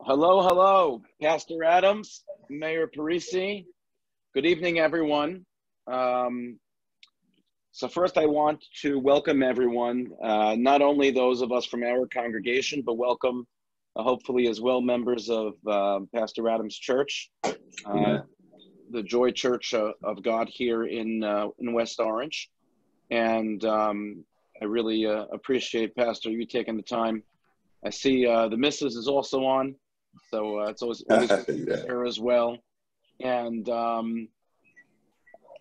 Hello, hello, Pastor Adams, Mayor Parisi. Good evening, everyone. So first I want to welcome everyone, not only those of us from our congregation, but welcome hopefully as well members of Pastor Adams' church, the Joy Church of God here in West Orange. And I really appreciate, Pastor, you taking the time. I see the missus is also on. So it's always good to see her as well. And I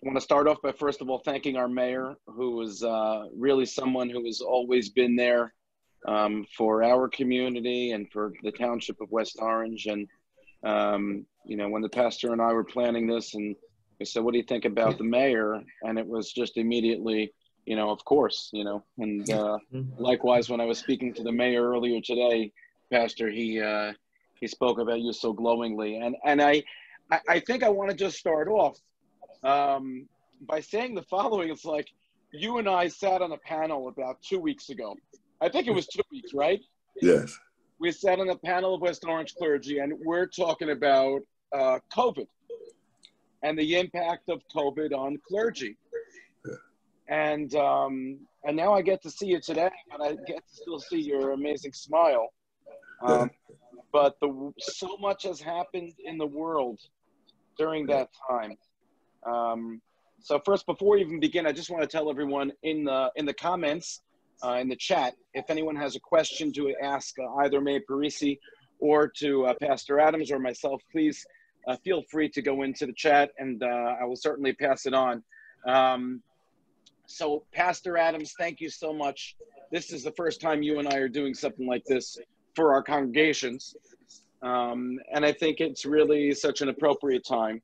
want to start off by, first of all, thanking our mayor, who is really someone who has always been there for our community and for the township of West Orange. And, you know, when the pastor and I were planning this, and we said, what do you think about the mayor? And it was just immediately, you know, of course, you know. And likewise, when I was speaking to the mayor earlier today, Pastor, he spoke about you so glowingly. And I think I want to just start off by saying the following. It's like you and I sat on a panel about 2 weeks ago. I think it was 2 weeks, right? Yes. We sat on a panel of West Orange clergy, and we're talking about COVID and the impact of COVID on clergy. Yeah. And now I get to see you today, and I get to still see your amazing smile. But so much has happened in the world during that time. So first, before we even begin, I just want to tell everyone in the comments, in the chat, if anyone has a question to ask either Mayor Parisi or to Pastor Adams or myself, please feel free to go into the chat, and I will certainly pass it on. So Pastor Adams, thank you so much. This is the first time you and I are doing something like this for our congregations. And I think it's really such an appropriate time.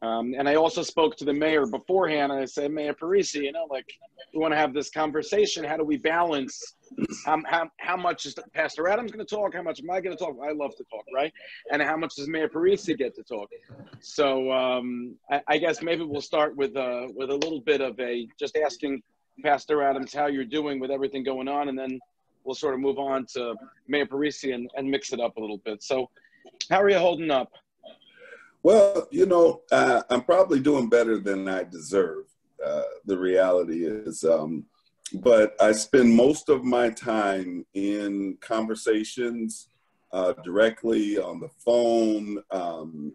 And I also spoke to the mayor beforehand, and I said, Mayor Parisi, you know, like, we want to have this conversation. How do we balance how much is Pastor Adams going to talk? How much am I going to talk? I love to talk, right? And how much does Mayor Parisi get to talk? So I guess maybe we'll start with a little bit of just asking Pastor Adams how you're doing with everything going on, and then we'll sort of move on to Mayor Parisi and mix it up a little bit. So how are you holding up? Well, you know, I'm probably doing better than I deserve. The reality is, but I spend most of my time in conversations directly on the phone,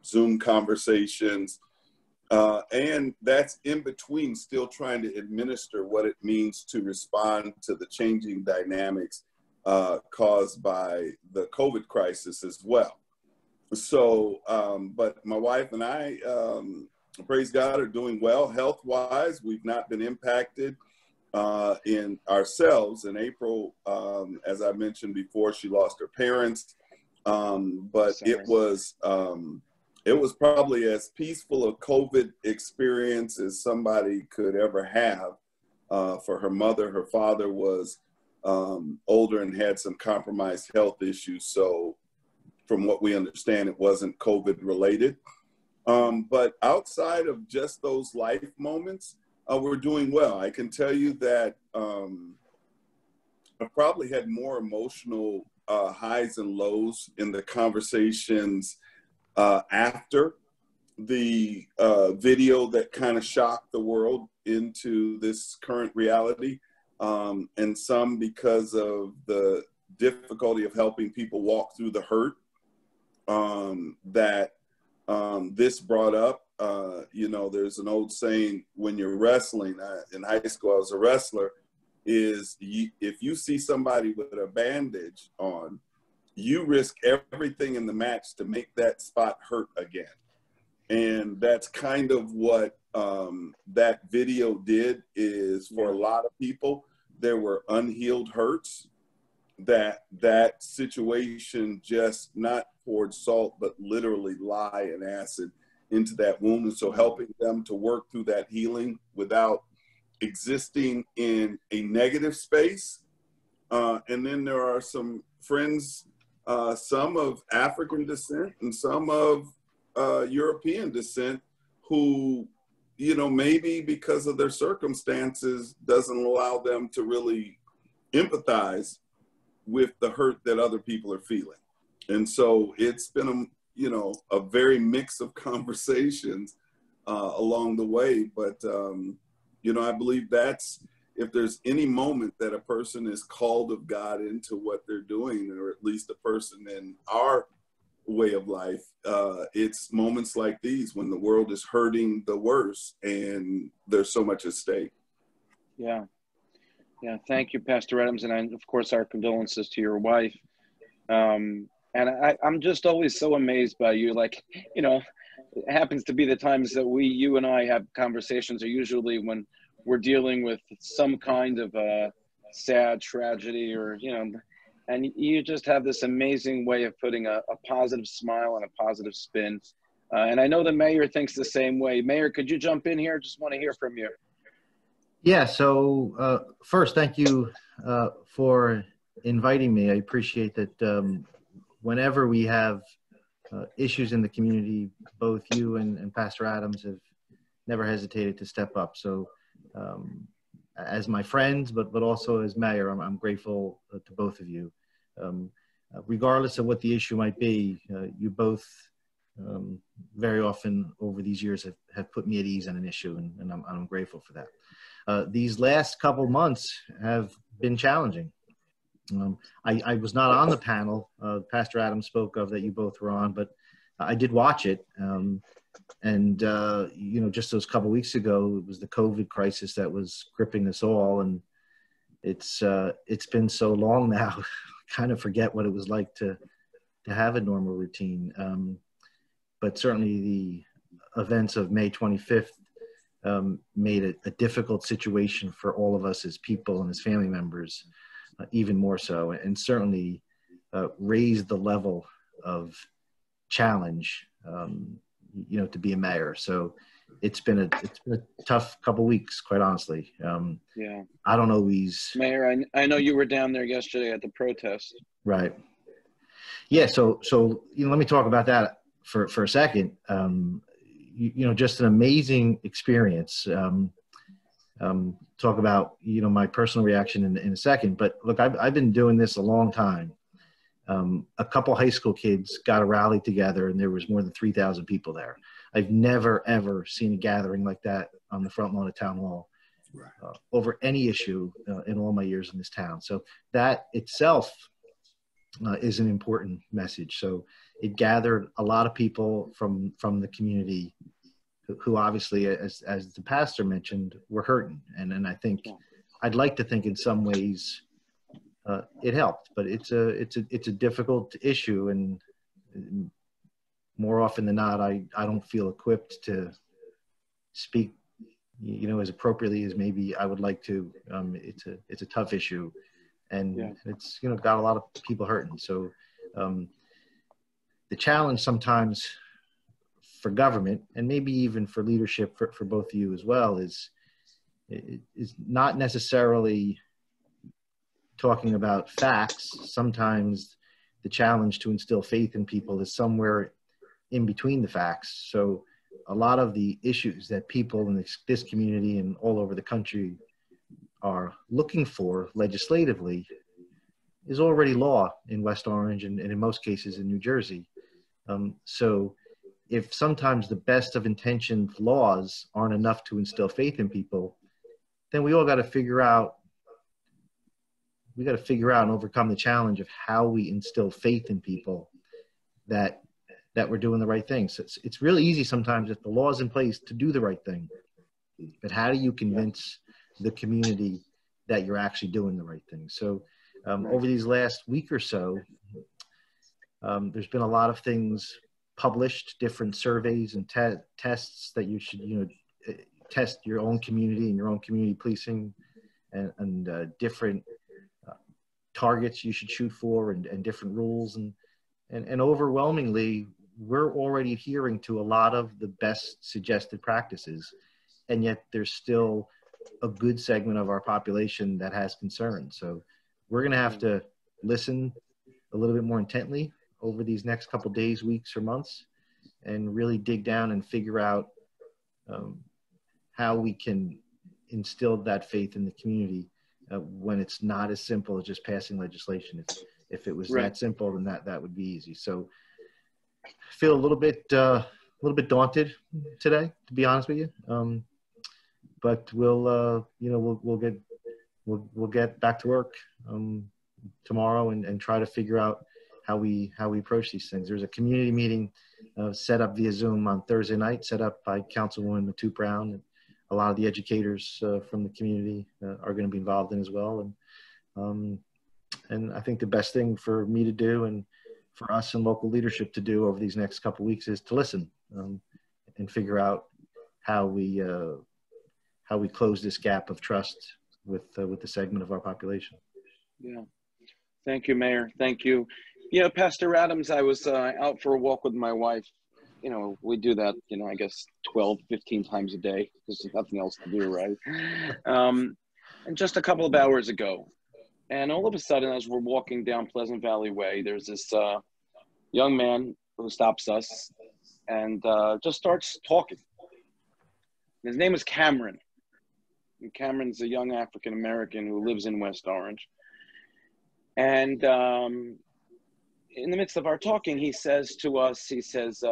Zoom conversations, and that's in between still trying to administer what it means to respond to the changing dynamics caused by the COVID crisis as well. So, but my wife and I, praise God, are doing well health-wise. We've not been impacted in ourselves. In April, as I mentioned before, she lost her parents, but it was probably as peaceful a COVID experience as somebody could ever have. For her mother, her father was older and had some compromised health issues. So from what we understand, it wasn't COVID related. But outside of just those life moments, we're doing well. I can tell you that I probably had more emotional highs and lows in the conversations after the video that kind of shocked the world into this current reality, and some because of the difficulty of helping people walk through the hurt that this brought up. You know, there's an old saying when you're wrestling, in high school I was a wrestler, is if you see somebody with a bandage on, you risk everything in the match to make that spot hurt again. And that's kind of what that video did. Is for a lot of people, there were unhealed hurts that situation just not poured salt, but literally lye and acid into that wound. And so helping them to work through that healing without existing in a negative space. And then there are some friends, some of African descent and some of European descent, who, you know, maybe because of their circumstances doesn't allow them to really empathize with the hurt that other people are feeling. And so it's been a very mix of conversations along the way. But, I believe that's, if there's any moment that a person is called of God into what they're doing, or at least a person in our way of life, it's moments like these when the world is hurting the worst and there's so much at stake. Yeah. Yeah. Thank you, Pastor Adams. And of course, our condolences to your wife. And I'm just always so amazed by you. Like, it happens to be the times that you and I have conversations are usually when we're dealing with some kind of a sad tragedy, or, and you just have this amazing way of putting a positive smile and a positive spin. And I know the mayor thinks the same way. Mayor, could you jump in here? Just want to hear from you. Yeah. So first, thank you for inviting me. I appreciate that. Whenever we have issues in the community, both you and Pastor Adams have never hesitated to step up. So as my friends, but also as mayor, I'm grateful to both of you. Regardless of what the issue might be, you both very often over these years have put me at ease on an issue, and I'm grateful for that. These last couple months have been challenging. I was not on the panel Pastor Adams spoke of that you both were on, but I did watch it. Just those couple weeks ago, it was the COVID crisis that was gripping us all. And it's been so long now, kind of forget what it was like to have a normal routine. But certainly the events of May 25th made it a difficult situation for all of us as people and as family members. Even more so, and certainly raised the level of challenge, to be a mayor. So it's been a tough couple weeks, quite honestly. Yeah. I don't always. Mayor, I know you were down there yesterday at the protest. Right. Yeah. So let me talk about that for a second. Just an amazing experience. Talk about, my personal reaction in a second, but look, I've been doing this a long time. A couple high school kids got a rally together and there was more than 3,000 people there. I've never, ever seen a gathering like that on the front lawn of town hall over any issue in all my years in this town. So that itself is an important message. So it gathered a lot of people from the community who obviously, as the pastor mentioned, were hurting. And I think, I'd like to think in some ways it helped, but it's a difficult issue. And more often than not, I don't feel equipped to speak, as appropriately as maybe I would like to. It's a tough issue, and it's, got a lot of people hurting. So the challenge sometimes for government, and maybe even for leadership for both of you as well, is not necessarily talking about facts. Sometimes the challenge to instill faith in people is somewhere in between the facts. So a lot of the issues that people in this community and all over the country are looking for legislatively is already law in West Orange and in most cases in New Jersey. So if sometimes the best of intentioned laws aren't enough to instill faith in people, then we all got to figure out and overcome the challenge of how we instill faith in people that we're doing the right thing. So it's really easy sometimes if the law is in place to do the right thing, but how do you convince the community that you're actually doing the right thing? So over these last week or so, there's been a lot of things published, different surveys and tests that you should, test your own community and your own community policing and different targets you should shoot for and different rules. And overwhelmingly, we're already adhering to a lot of the best suggested practices. And yet there's still a good segment of our population that has concerns. So we're going to have to listen a little bit more intently over these next couple of days, weeks, or months, and really dig down and figure out how we can instill that faith in the community when it's not as simple as just passing legislation. If it was Right. that simple, then that would be easy. So I feel a little bit daunted today, to be honest with you. But we'll get back to work tomorrow and try to figure out how we approach these things. There's a community meeting set up via Zoom on Thursday night, set up by Councilwoman Matute Brown. And a lot of the educators from the community are going to be involved in as well. And I think the best thing for me to do and for us and local leadership to do over these next couple of weeks is to listen and figure out how we close this gap of trust with the segment of our population. Yeah. Thank you, Mayor. Thank you. Pastor Adams, I was out for a walk with my wife. We do that, I guess 12, 15 times a day because there's nothing else to do, right? And just a couple of hours ago, and all of a sudden, as we're walking down Pleasant Valley Way, there's this young man who stops us and just starts talking. His name is Cameron. And Cameron's a young African-American who lives in West Orange. And in the midst of our talking, he says to us, he says,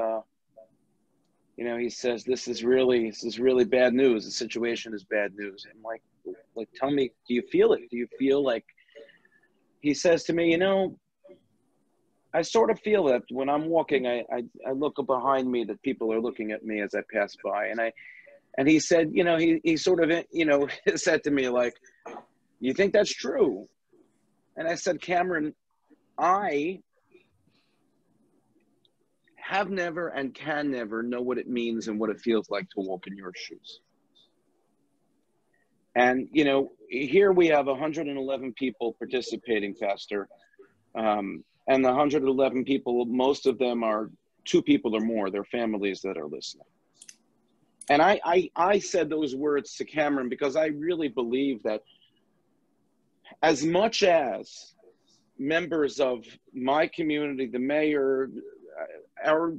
this is really bad news. The situation is bad news. I'm like, tell me, do you feel it? Do you feel like, he says to me, I sort of feel that when I'm walking, I look behind me that people are looking at me as I pass by. And he said, he sort of, said to me like, you think that's true? And I said, Cameron, I have never and can never know what it means and what it feels like to walk in your shoes. And, here we have 111 people participating, Pastor. And the 111 people, most of them are 2 people or more, their families that are listening. And I said those words to Cameron because I really believe that as much as members of my community, the mayor, our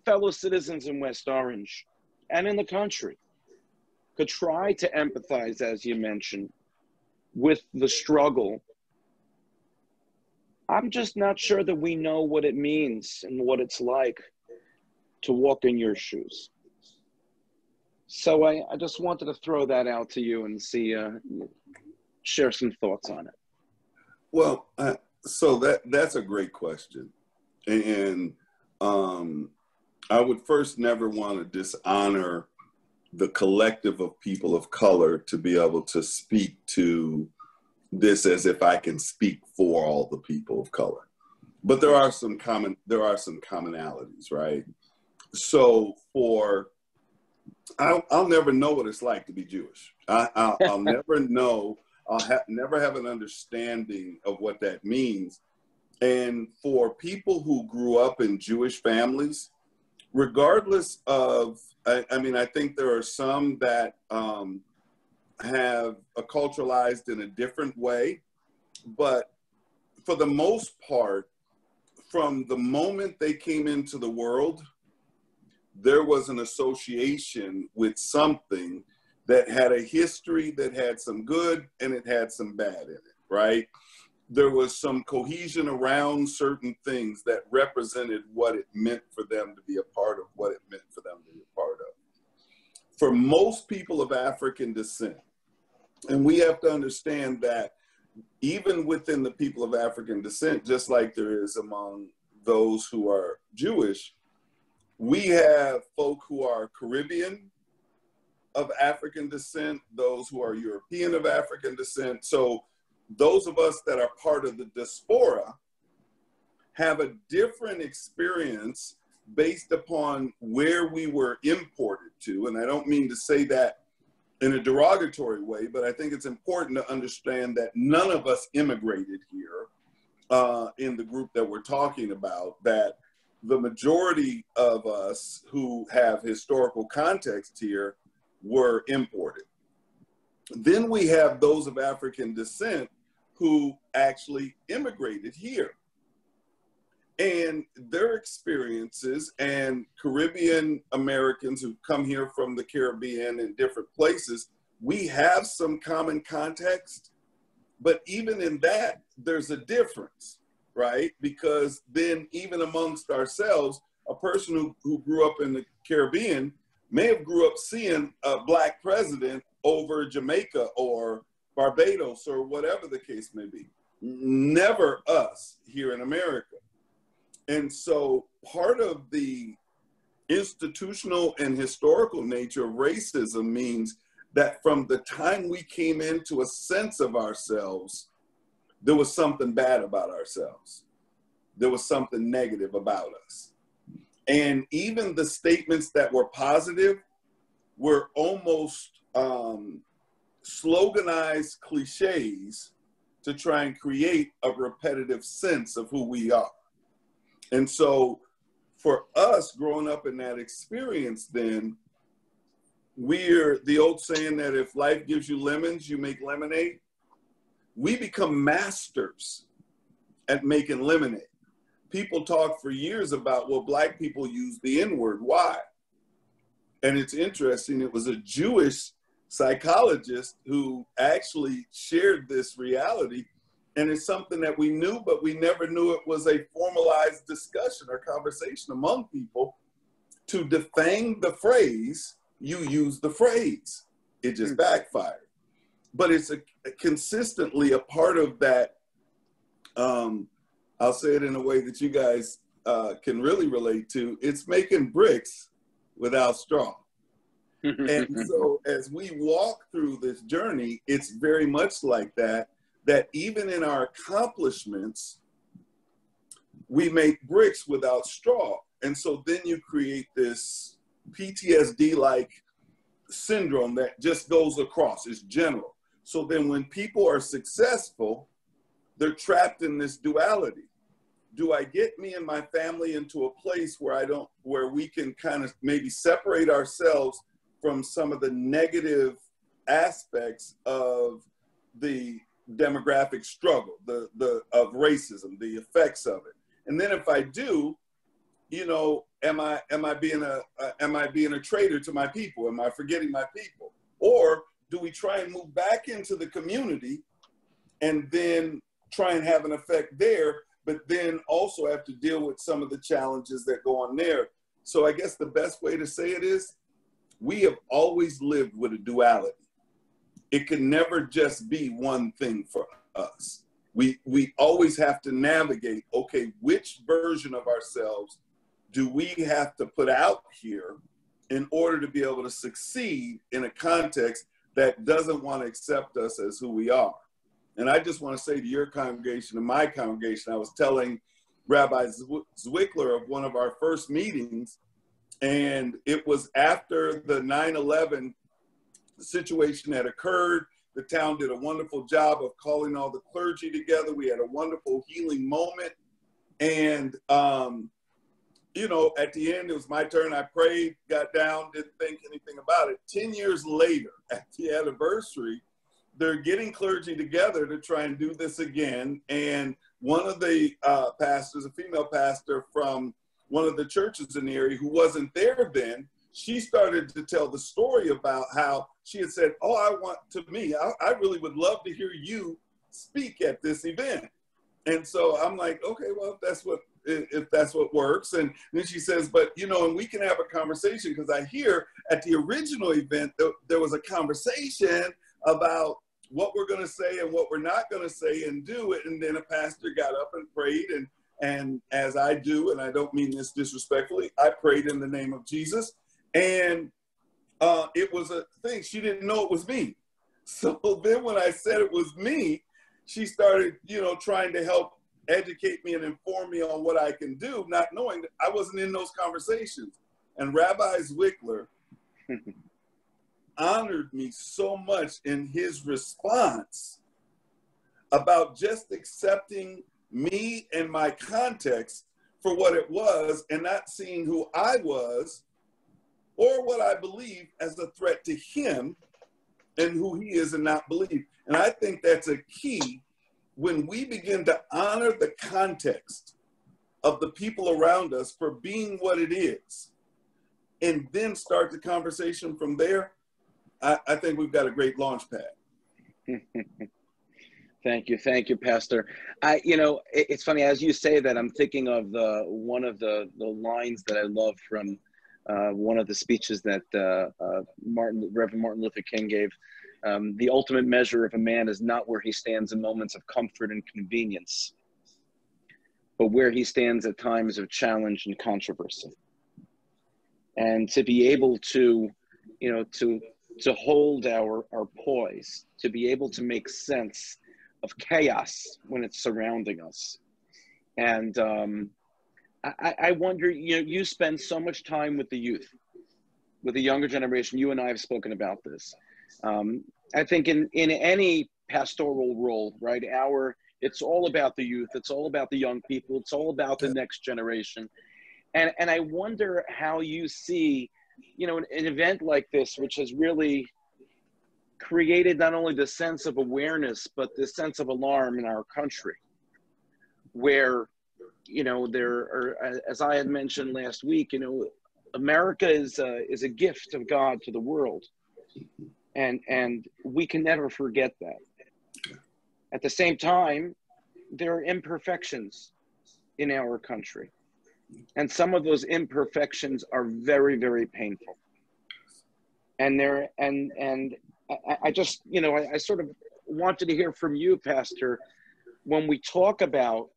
fellow citizens in West Orange and in the country could try to empathize, as you mentioned, with the struggle, I'm just not sure that we know what it means and what it's like to walk in your shoes. So I just wanted to throw that out to you and share some thoughts on it. Well, so that's a great question. And I would first never want to dishonor the collective of people of color to be able to speak to this as if I can speak for all the people of color. But there are some commonalities, right? So I'll never know what it's like to be Jewish. I'll never know. I'll never have an understanding of what that means. And for people who grew up in Jewish families, regardless of, I think there are some that have acculturalized in a different way, but for the most part, from the moment they came into the world, there was an association with something that had a history that had some good and it had some bad in it, right? There was some cohesion around certain things that represented what it meant for them to be a part of, what it meant for them to be a part of. For most people of African descent, and we have to understand that even within the people of African descent, just like there is among those who are Jewish, we have folk who are Caribbean of African descent, those who are European of African descent. So those of us that are part of the diaspora have a different experience based upon where we were imported to. And I don't mean to say that in a derogatory way, but I think it's important to understand that none of us immigrated here in the group that we're talking about, that the majority of us who have historical context here were imported. Then we have those of African descent who actually immigrated here. And their experiences, and Caribbean Americans who come here from the Caribbean and different places, we have some common context, but even in that, there's a difference, right? Because then even amongst ourselves, a person who grew up in the Caribbean may have grew up seeing a black president over Jamaica or Barbados or whatever the case may be. Never us here in America. And so part of the institutional and historical nature of racism means that from the time we came into a sense of ourselves, there was something bad about ourselves. There was something negative about us. And even the statements that were positive were almost sloganized cliches to try and create a repetitive sense of who we are. And so for us growing up in that experience, then we're the old saying that if life gives you lemons, you make lemonade. We become masters at making lemonade. People talk for years about, well, black people use the N-word. Why? And it's interesting. It was a Jewish psychologist who actually shared this reality. And it's something that we knew, but we never knew it was a formalized discussion or conversation among people. To defang the phrase, you use the phrase. It just backfired. But it's consistently a part of that. I'll say it in a way that you guys can really relate to. It's making bricks without straw. And so as we walk through this journey, it's very much like that, that even in our accomplishments, we make bricks without straw. And so then you create this PTSD-like syndrome that just goes across, it's general. So then when people are successful, they're trapped in this duality. Do I get me and my family into a place where we can kind of maybe separate ourselves from some of the negative aspects of the demographic struggle, of racism, the effects of it? And then if I do, you know, am I being a traitor to my people? Am I forgetting my people? Or do we try and move back into the community and then try and have an effect there, but then also have to deal with some of the challenges that go on there? So I guess the best way to say it is, we have always lived with a duality. It can never just be one thing for us. We always have to navigate, okay, which version of ourselves do we have to put out here in order to be able to succeed in a context that doesn't want to accept us as who we are? And I just want to say to your congregation and my congregation, I was telling Rabbi Zwicker of one of our first meetings, and it was after the 9/11 situation had occurred. The town did a wonderful job of calling all the clergy together. We had a wonderful healing moment. And, you know, at the end, it was my turn. I prayed, got down, didn't think anything about it. 10 years later, at the anniversary, they're getting clergy together to try and do this again. And one of the pastors, a female pastor from one of the churches in the area who wasn't there then, she started to tell the story about how she had said, oh, I really would love to hear you speak at this event. And so I'm like, okay, well, if that's what works. And then she says, but, you know, and we can have a conversation, because I hear at the original event, there was a conversation about what we're going to say and what we're not going to say and do it. And then a pastor got up and prayed. And as I do, and I don't mean this disrespectfully, I prayed in the name of Jesus. And it was a thing. She didn't know it was me. So then when I said it was me, she started, you know, trying to help educate me and inform me on what I can do, not knowing that I wasn't in those conversations. And Rabbi Zwicker honored me so much in his response about just accepting me and my context for what it was, and not seeing who I was or what I believe as a threat to him and who he is and not believe. And I think that's a key when we begin to honor the context of the people around us for being what it is, and then start the conversation from there. I think we've got a great launch pad. Thank you, Pastor. It's funny as you say that. I'm thinking of one of the lines that I love from one of the speeches that Reverend Martin Luther King gave. The ultimate measure of a man is not where he stands in moments of comfort and convenience, but where he stands at times of challenge and controversy. And to be able to, to hold our poise, to be able to make sense of chaos when it's surrounding us. And I wonder, you spend so much time with the youth, with the younger generation. You and I have spoken about this. I think in any pastoral role, right, it's all about the youth. It's all about the young people. It's all about the next generation. And I wonder how you see, an event like this, which has really created not only the sense of awareness, but the sense of alarm in our country, where, there are, as I had mentioned last week, America is a gift of God to the world. And we can never forget that. At the same time, there are imperfections in our country. And some of those imperfections are very, very painful. And I just, I sort of wanted to hear from you, Pastor, when we talk about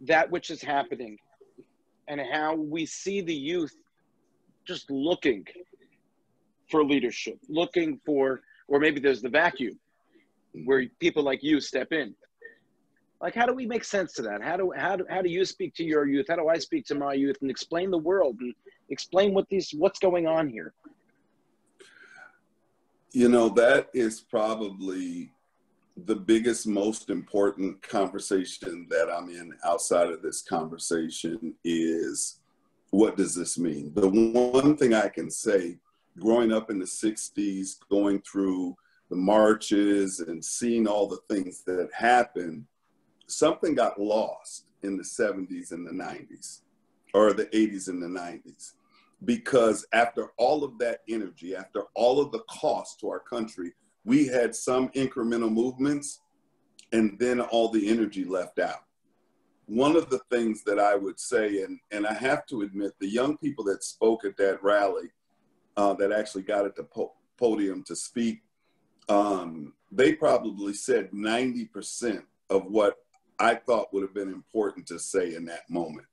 that which is happening and how we see the youth just looking for leadership, looking for, or maybe there's the vacuum where people like you step in. Like, how do we make sense to that? How do you speak to your youth? How do I speak to my youth and explain the world and explain what's going on here? That is probably the biggest, most important conversation that I'm in outside of this conversation is, what does this mean? The one thing I can say, growing up in the 60s, going through the marches and seeing all the things that happened, something got lost in the 70s and the 90s, or the 80s and the 90s. Because after all of that energy, after all of the cost to our country, we had some incremental movements, and then all the energy left out. One of the things that I would say, and I have to admit, the young people that spoke at that rally, that actually got at the podium to speak, they probably said 90% of what I thought would have been important to say in that moment.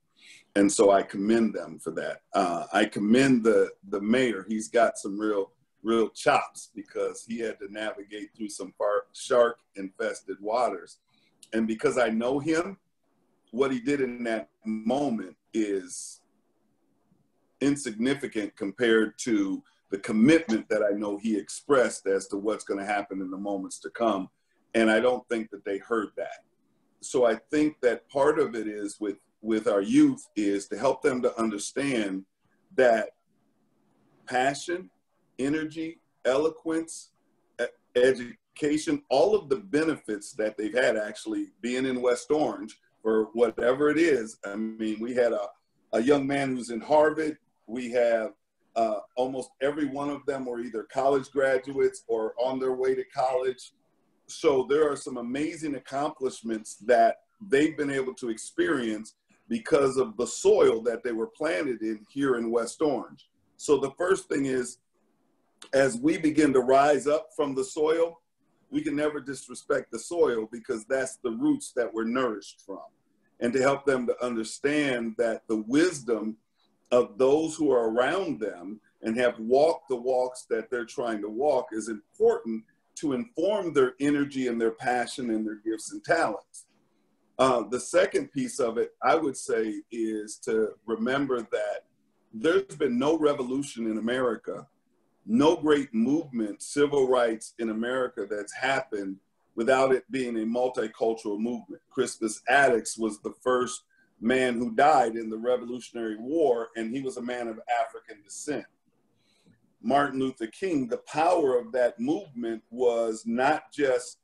And so I commend them for that. I commend the mayor. He's got some real chops, because he had to navigate through some shark infested waters. And because I know him, what he did in that moment is insignificant compared to the commitment that I know he expressed as to what's going to happen in the moments to come. And I don't think that they heard that. So I think that part of it is with our youth is to help them to understand that passion, energy, eloquence, education, all of the benefits that they've had actually being in West Orange for whatever it is. I mean, we had a young man who's in Harvard. We have almost every one of them were either college graduates or on their way to college. So there are some amazing accomplishments that they've been able to experience because of the soil that they were planted in here in West Orange. So the first thing is, as we begin to rise up from the soil, we can never disrespect the soil, because that's the roots that we're nourished from. And to help them to understand that the wisdom of those who are around them and have walked the walks that they're trying to walk is important to inform their energy and their passion and their gifts and talents. The second piece of it, I would say, is to remember that there's been no revolution in America, no great movement, civil rights in America that's happened without it being a multicultural movement. Crispus Attucks was the first man who died in the Revolutionary War, and he was a man of African descent. Martin Luther King, the power of that movement was not just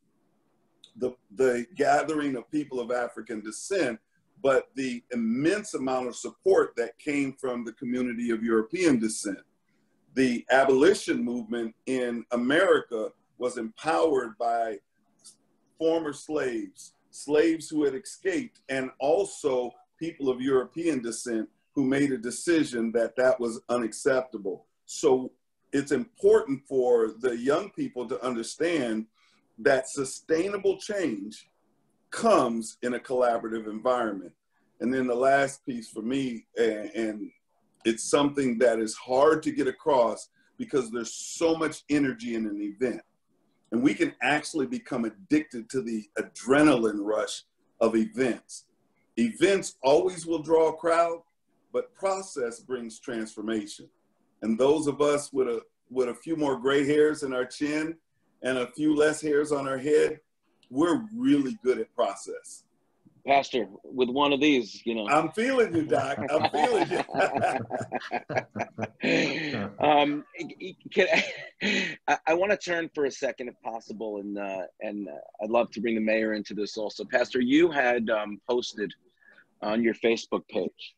the gathering of people of African descent, but the immense amount of support that came from the community of European descent. The abolition movement in America was empowered by former slaves, slaves who had escaped, and also people of European descent who made a decision that that was unacceptable. So it's important for the young people to understand that sustainable change comes in a collaborative environment. And then the last piece for me, and it's something that is hard to get across because there's so much energy in an event. And we can actually become addicted to the adrenaline rush of events. Events always will draw a crowd, but process brings transformation. And those of us with a few more gray hairs in our chin and a few less hairs on our head, we're really good at process. Pastor, with one of these, you know. I'm feeling you, Doc. I'm feeling you. I want to turn for a second, if possible, and I'd love to bring the mayor into this also. Pastor, you had posted on your Facebook page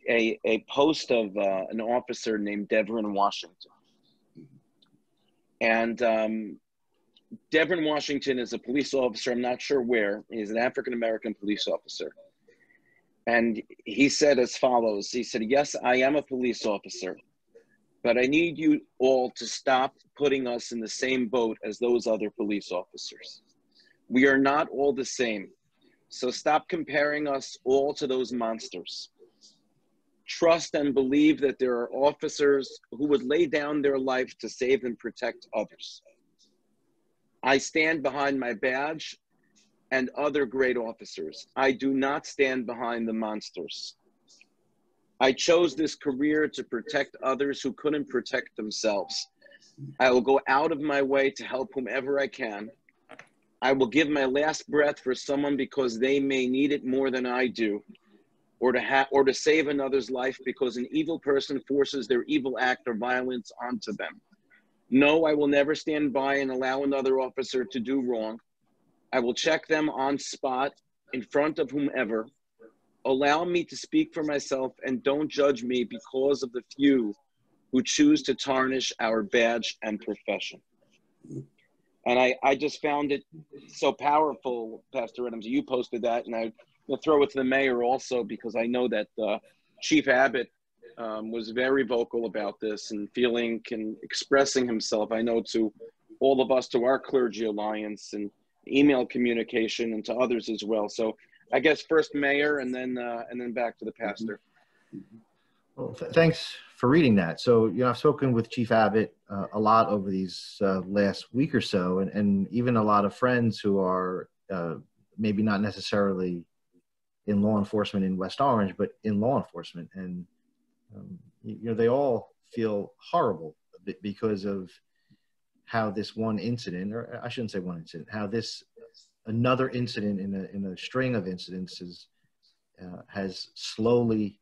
a post of an officer named Devin Washington, and Devin Washington is a police officer. I'm not sure where. He's an African-American police officer. And he said as follows. He said, "Yes, I am a police officer, but I need you all to stop putting us in the same boat as those other police officers. We are not all the same. So stop comparing us all to those monsters. Trust and believe that there are officers who would lay down their life to save and protect others. I stand behind my badge and other great officers. I do not stand behind the monsters. I chose this career to protect others who couldn't protect themselves. I will go out of my way to help whomever I can. I will give my last breath for someone because they may need it more than I do, or to save another's life because an evil person forces their evil act or violence onto them. No, I will never stand by and allow another officer to do wrong. I will check them on spot in front of whomever. Allow me to speak for myself and don't judge me because of the few who choose to tarnish our badge and profession." And I just found it so powerful, Pastor Adams. You posted that, and I'll throw it to the mayor also, because I know that Chief Abbott was very vocal about this and expressing himself, I know, to all of us, to our Clergy Alliance, and email communication, and to others as well. So I guess first mayor, and then back to the pastor. Well, thanks for reading that. So, I've spoken with Chief Abbott a lot over these last week or so, and even a lot of friends who are maybe not necessarily in law enforcement in West Orange, but in law enforcement. And, they all feel horrible because of how this one incident, or I shouldn't say one incident, how another incident in a string of incidents has slowly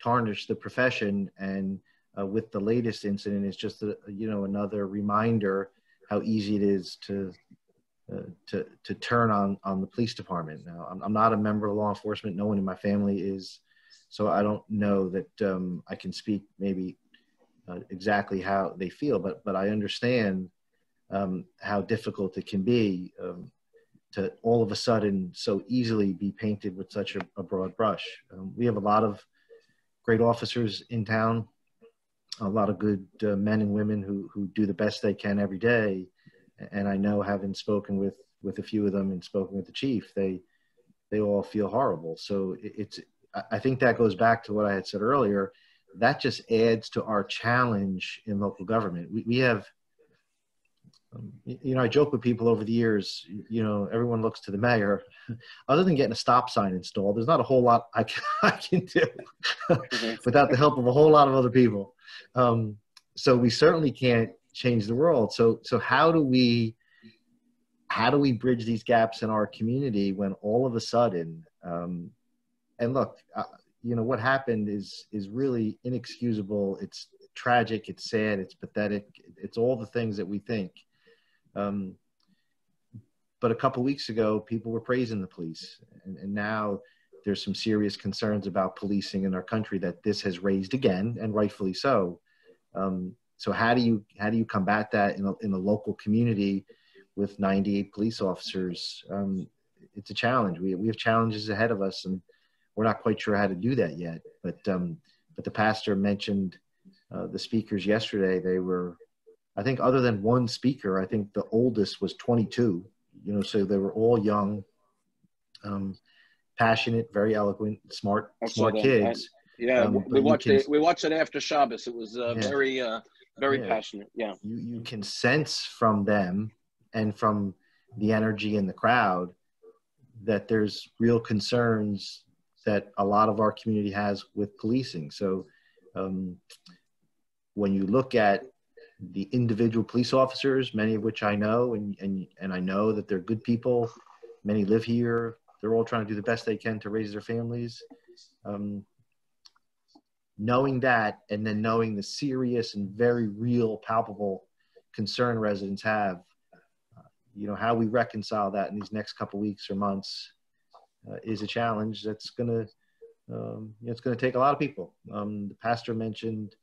tarnished the profession. And with the latest incident, it's just another reminder how easy it is to turn on the police department. Now, I'm not a member of law enforcement. No one in my family is, so I don't know that I can speak maybe exactly how they feel, but I understand how difficult it can be to all of a sudden so easily be painted with such a broad brush. We have a lot of great officers in town, a lot of good men and women who do the best they can every day. And I know, having spoken with a few of them and spoken with the chief, they all feel horrible. So I think that goes back to what I had said earlier. That just adds to our challenge in local government. We have, I joke with people over the years, everyone looks to the mayor. Other than getting a stop sign installed, there's not a whole lot I can do without the help of a whole lot of other people. So we certainly can't change the world. So how do we bridge these gaps in our community when all of a sudden, and look, what happened is really inexcusable. It's tragic. It's sad. It's pathetic. It's all the things that we think. But a couple of weeks ago, people were praising the police, and now there's some serious concerns about policing in our country that this has raised again, and rightfully so. So how do you combat that in a local community with 98 police officers. It's a challenge. We have challenges ahead of us, and we're not quite sure how to do that yet. But the pastor mentioned the speakers yesterday. They were, I think, other than one speaker, I think the oldest was 22. So they were all young, passionate, very eloquent, smart kids. We watched it after Shabbos. It was very passionate. Yeah, you can sense from them and from the energy in the crowd that there's real concerns that a lot of our community has with policing. So when you look at the individual police officers, many of which I know, and I know that they're good people, many live here, they're all trying to do the best they can to raise their families. Knowing that, and then knowing the serious and very real, palpable concern residents have, how we reconcile that in these next couple weeks or months is a challenge that's gonna, it's gonna take a lot of people. The pastor mentioned,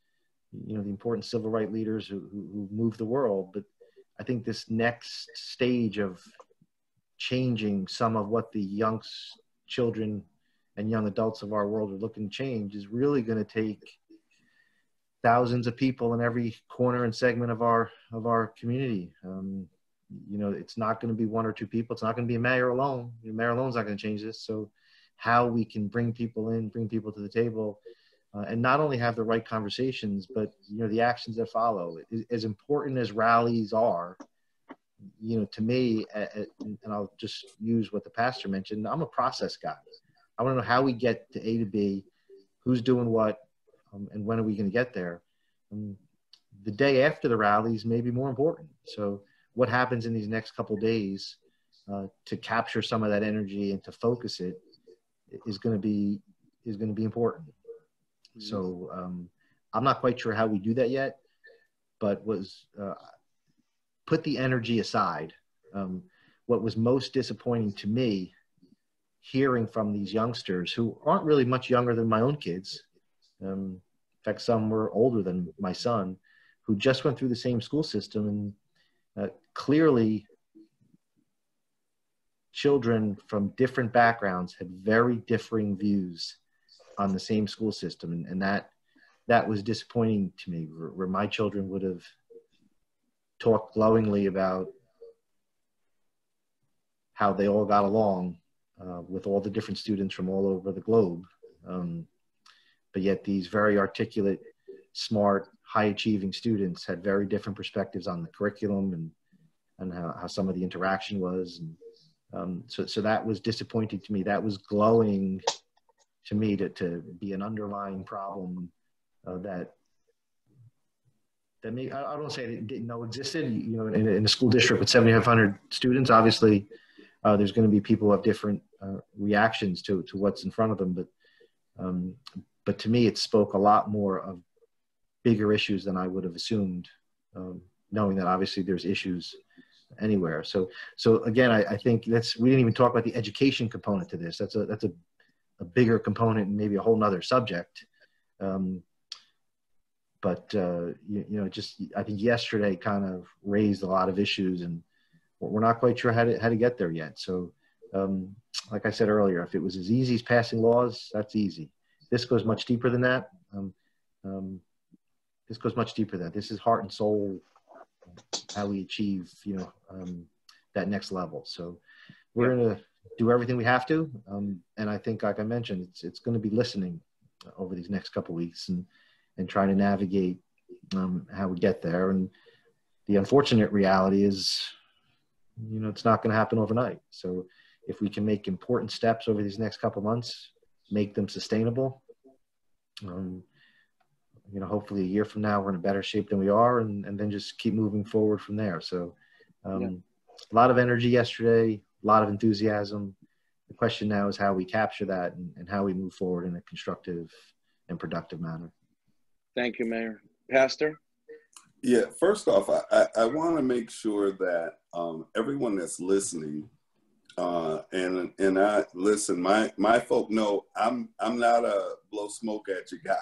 the important civil rights leaders who move the world, but I think this next stage of changing some of what the young children and young adults of our world are looking to change is really going to take thousands of people in every corner and segment of our community. It's not going to be one or two people. It's not going to be a mayor alone. Mayor alone's not going to change this. So how we can bring people in, bring people to the table, and not only have the right conversations, but, the actions that follow. As important as rallies are, to me, and I'll just use what the pastor mentioned, I'm a process guy. I want to know how we get to A to B, who's doing what, and when are we going to get there. The day after the rallies may be more important. So what happens in these next couple of days to capture some of that energy and to focus it is going to be important. Mm-hmm. So I'm not quite sure how we do that yet, but put the energy aside. What was most disappointing to me, hearing from these youngsters who aren't really much younger than my own kids. In fact, some were older than my son, who just went through the same school system, and clearly children from different backgrounds had very differing views on the same school system. And that was disappointing to me, where my children would have talked glowingly about how they all got along with all the different students from all over the globe. But yet these very articulate, smart, high-achieving students had very different perspectives on the curriculum and how some of the interaction was. And so that was disappointing to me. That was glowing to me to be an underlying problem that maybe, I don't say it didn't know existed. In a school district with 7,500 students, obviously there's going to be people who have different reactions to what's in front of them. But to me, it spoke a lot more of bigger issues than I would have assumed, knowing that obviously there's issues anywhere. So again, I think we didn't even talk about the education component to this. That's a bigger component and maybe a whole nother subject. But I think yesterday kind of raised a lot of issues, and we're not quite sure how to get there yet. So like I said earlier, if it was as easy as passing laws, that's easy. This goes much deeper than that. This goes much deeper than that. This is heart and soul, how we achieve, that next level. So we're going to do everything we have to. And I think, like I mentioned, it's going to be listening over these next couple of weeks and trying to navigate how we get there. And the unfortunate reality is, it's not going to happen overnight. So if we can make important steps over these next couple of months, make them sustainable, hopefully a year from now, we're in a better shape than we are, and then just keep moving forward from there. So a lot of energy yesterday, a lot of enthusiasm. The question now is how we capture that and how we move forward in a constructive and productive manner. Thank you, Mayor. Pastor? Yeah, first off, I want to make sure that everyone that's listening, and I listen, my folk know I'm not a blow smoke at you guy.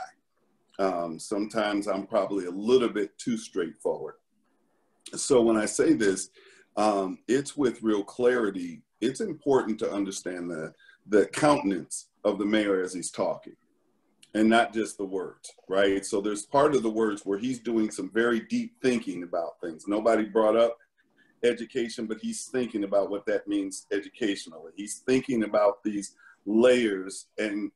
Sometimes I'm probably a little bit too straightforward. So when I say this, it's with real clarity. It's important to understand the countenance of the mayor as he's talking, and not just the words, right? So there's part of the words where he's doing some very deep thinking about things. Nobody brought up education, but he's thinking about what that means educationally. He's thinking about these layers and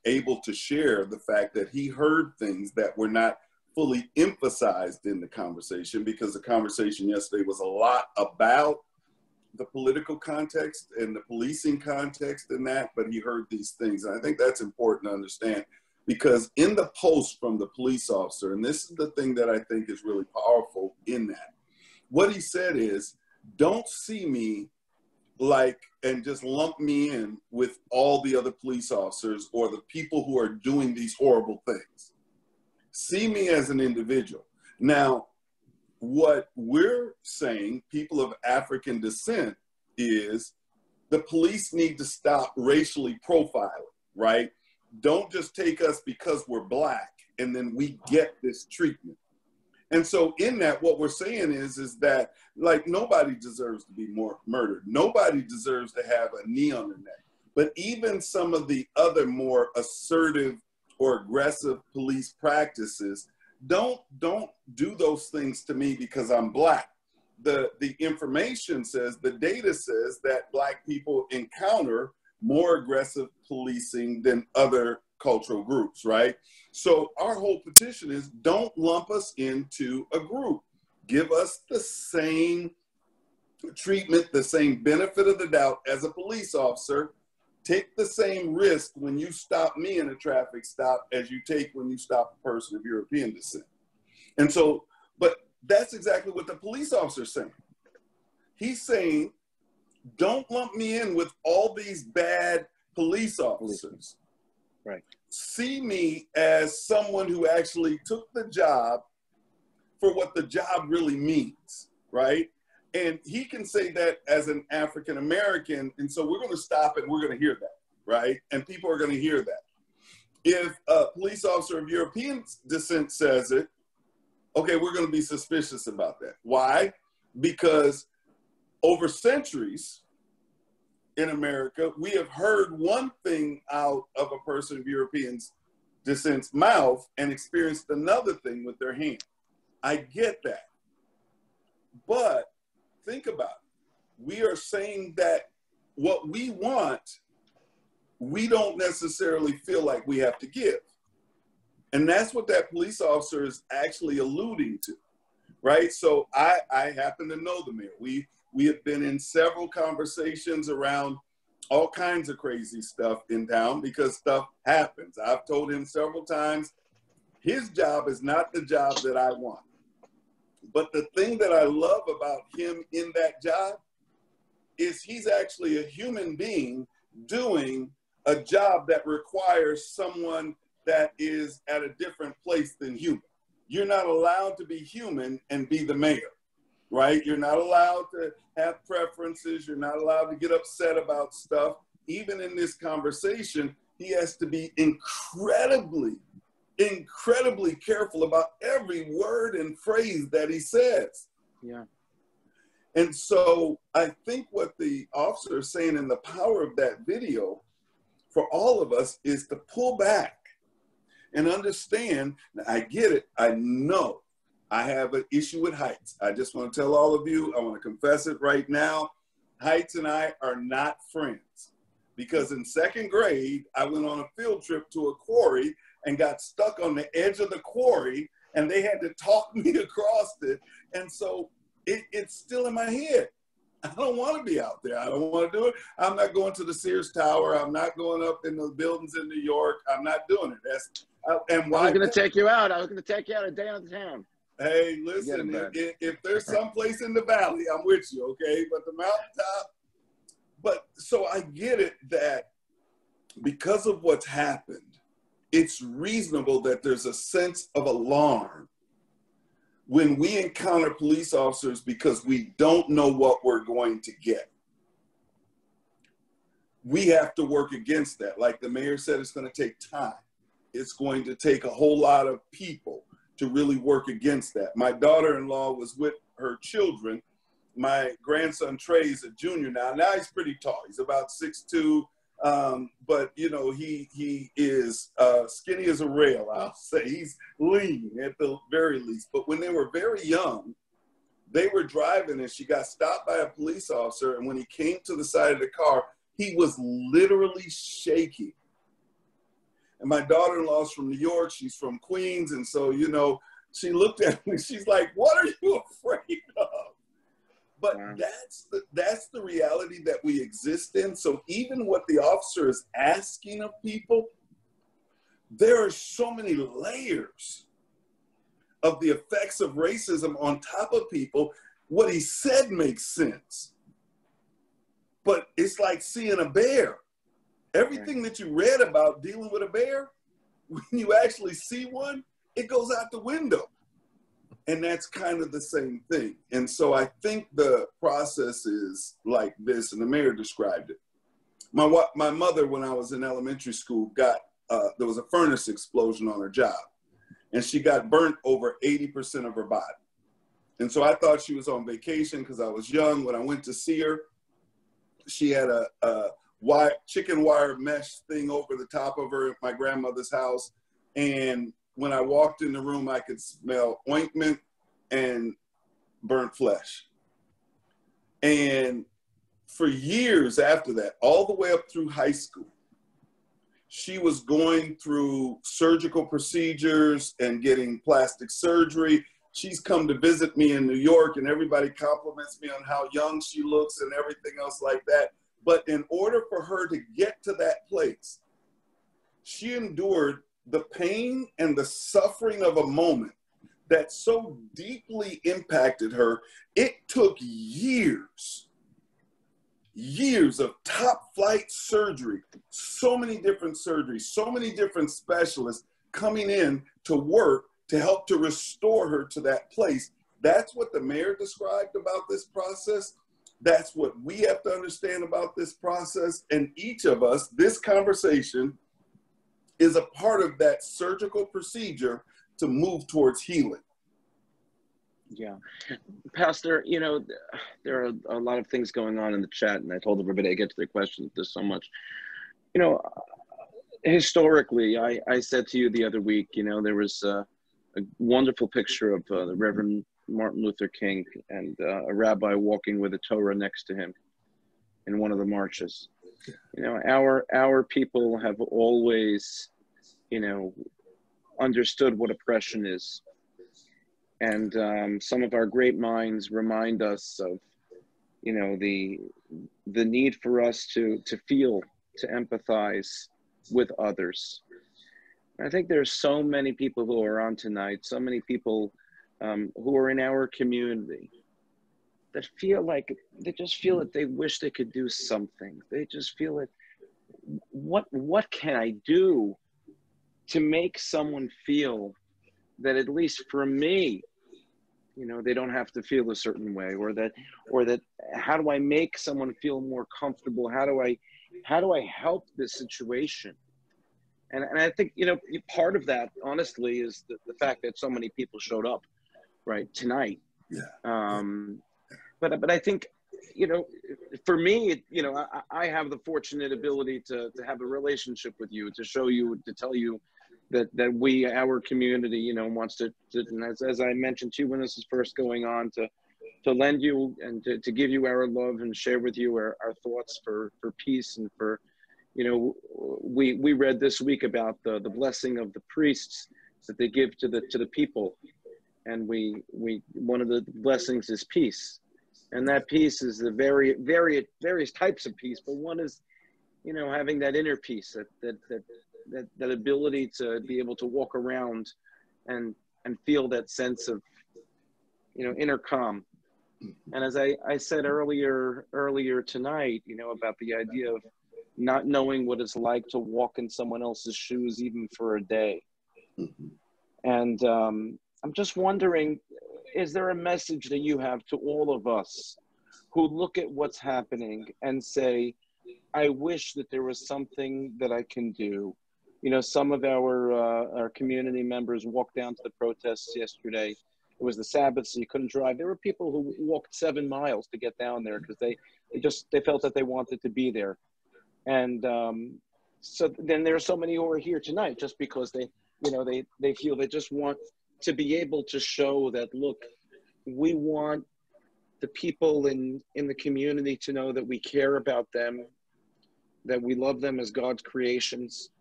able to share the fact that he heard things that were not fully emphasized in the conversation, because the conversation yesterday was a lot about the political context and the policing context and that, but he heard these things. And I think that's important to understand, because in the post from the police officer, and this is the thing that I think is really powerful in that, what he said is, don't see me like, and just lump me in with all the other police officers or the people who are doing these horrible things. See me as an individual. Now, what we're saying, people of African descent, is the police need to stop racially profiling, right? Don't just take us because we're Black and then we get this treatment. And so in that, what we're saying is that, like, nobody deserves to be murdered. Nobody deserves to have a knee on their neck. But even some of the other more assertive or aggressive police practices, don't do those things to me because I'm Black. The information says, the data says that Black people encounter more aggressive policing than other cultural groups, right? So our whole petition is, don't lump us into a group. Give us the same treatment, the same benefit of the doubt as a police officer. Take the same risk when you stop me in a traffic stop as you take when you stop a person of European descent. And so, but that's exactly what the police officer is saying. He's saying, don't lump me in with all these bad police officers. Right. See me as someone who actually took the job for what the job really means, right? And he can say that as an African American, and so we're going to stop it and we're going to hear that, right? And people are going to hear that. If a police officer of European descent says it, okay, we're going to be suspicious about that. Why? Because over centuries in America, we have heard one thing out of a person of European descent's mouth and experienced another thing with their hand. I get that. But think about it. We are saying that what we want, we don't necessarily feel like we have to give. And that's what that police officer is actually alluding to, right? So I happen to know the mayor. We have been in several conversations around all kinds of crazy stuff in town because stuff happens. I've told him several times, his job is not the job that I want. But the thing that I love about him in that job is he's actually a human being doing a job that requires someone that is at a different place than human. You're not allowed to be human and be the mayor, right? You're not allowed to have preferences. You're not allowed to get upset about stuff. Even in this conversation, he has to be incredibly careful about every word and phrase that he says. Yeah. And so I think what the officer is saying in the power of that video for all of us is to pull back and understand. I get it. I know I have an issue with heights. I just want to tell all of you, I want to confess it right now. Heights and I are not friends, because in second grade, I went on a field trip to a quarry and got stuck on the edge of the quarry, and they had to talk me across it. And so it's still in my head. I don't want to be out there. I don't want to do it. I'm not going to the Sears Tower. I'm not going up in the buildings in New York. I'm not doing it. And why? I was going to take you out. I was going to take you out a day out of town. Hey, listen, if there's some place in the valley, I'm with you, okay? But the mountaintop, but so I get it that because of what's happened, it's reasonable that there's a sense of alarm when we encounter police officers because we don't know what we're going to get. We have to work against that. Like the mayor said, it's going to take time. It's going to take a whole lot of people to really work against that. My daughter-in-law was with her children my grandson Trey's a junior now. Now he's pretty tall. He's about 6'2". But you know, he is skinny as a rail, I'll say. He's lean at the very least. But when they were very young, they were driving and she got stopped by a police officer. And when he came to the side of the car, he was literally shaking. And my daughter-in-law's from New York. She's from Queens. And so, you know, she looked at me, she's like, what are you afraid of? But that's the reality that we exist in. So even what the officer is asking of people, there are so many layers of the effects of racism on top of people. What he said makes sense. But it's like seeing a bear. Everything that you read about dealing with a bear, when you actually see one, it goes out the window. And that's kind of the same thing. And so I think the process is like this, and the mayor described it. My mother, when I was in elementary school, there was a furnace explosion on her job, and she got burnt over 80% of her body. And so I thought she was on vacation because I was young. When I went to see her, she had a chicken wire mesh thing over the top of her at my grandmother's house. And when I walked in the room, I could smell ointment and burnt flesh. And for years after that, all the way up through high school, she was going through surgical procedures and getting plastic surgery. She's come to visit me in New York, and everybody compliments me on how young she looks and everything else like that. But in order for her to get to that place, she endured the pain and the suffering of a moment that so deeply impacted her. It took years of top flight surgery, so many different surgeries, so many different specialists coming in to work to help to restore her to that place. That's what the mayor described about this process. That's what we have to understand about this process. And each of us, this conversation is a part of that surgical procedure to move towards healing. Yeah. Pastor, you know, there are a lot of things going on in the chat, and I told everybody I get to their questions. There's so much. You know, historically, I said to you the other week, you know, there was a wonderful picture of the Reverend Martin Luther King and a rabbi walking with a Torah next to him in one of the marches. You know, our people have always, you know, understood what oppression is. And some of our great minds remind us of, you know, the need for us to feel, to empathize with others. I think there's so many people who are on tonight, so many people who are in our community that feel like, they just feel that they wish they could do something. They just feel that, what can I do to make someone feel that, at least for me, you know, they don't have to feel a certain way, or that how do I make someone feel more comfortable? How do I help this situation? And I think, you know, part of that, honestly, is the fact that so many people showed up, right, tonight. Yeah. But I think, you know, for me, you know, I have the fortunate ability to have a relationship with you, to show you, to tell you that we, our community, you know, wants to and as I mentioned to you when this is first going on, to lend you and to give you our love and share with you our thoughts for peace and for, you know, we read this week about the blessing of the priests that they give to the people, and we one of the blessings is peace, and that peace is the various types of peace, but one is, you know, having that inner peace, that ability to be able to walk around and feel that sense of, you know, inner calm. And as I said earlier tonight, you know, about the idea of not knowing what it's like to walk in someone else's shoes, even for a day. Mm-hmm. And I'm just wondering, is there a message that you have to all of us who look at what's happening and say, I wish that there was something that I can do? You know, some of our community members walked down to the protests yesterday it was the Sabbath, so you couldn't drive. There were people who walked 7 miles to get down there because they felt that they wanted to be there. And so then there are so many who are here tonight just because they feel they just want to be able to show that, look, we want the people in the community to know that we care about them, that we love them as God's creations,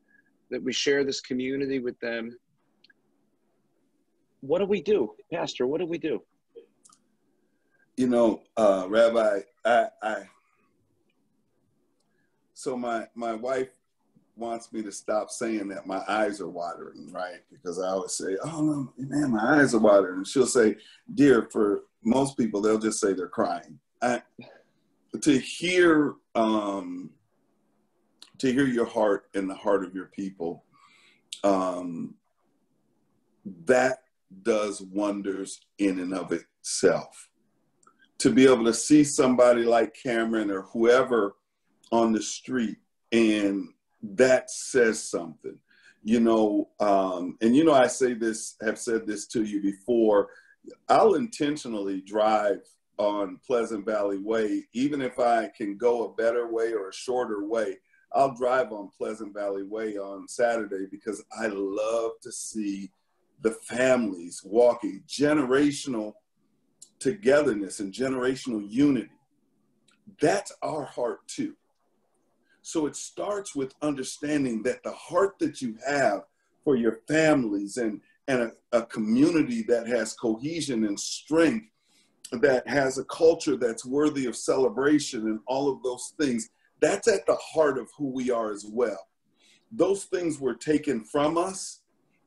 that we share this community with them. What do we do, Pastor? What do we do? You know, Rabbi, so my wife wants me to stop saying that my eyes are watering, right? Because I always say, oh no, man, my eyes are watering. And she'll say, dear, for most people, they'll just say they're crying. To hear your heart and the heart of your people, that does wonders in and of itself. To be able to see somebody like Cameron or whoever on the street, and that says something, you know, and you know, I say this, have said this to you before, I'll intentionally drive on Pleasant Valley Way, even if I can go a better way or a shorter way. I'll drive on Pleasant Valley Way on Saturday because I love to see the families walking, generational togetherness and generational unity. That's our heart too. So it starts with understanding that the heart that you have for your families and a community that has cohesion and strength, that has a culture that's worthy of celebration and all of those things, that's at the heart of who we are as well. Those things were taken from us,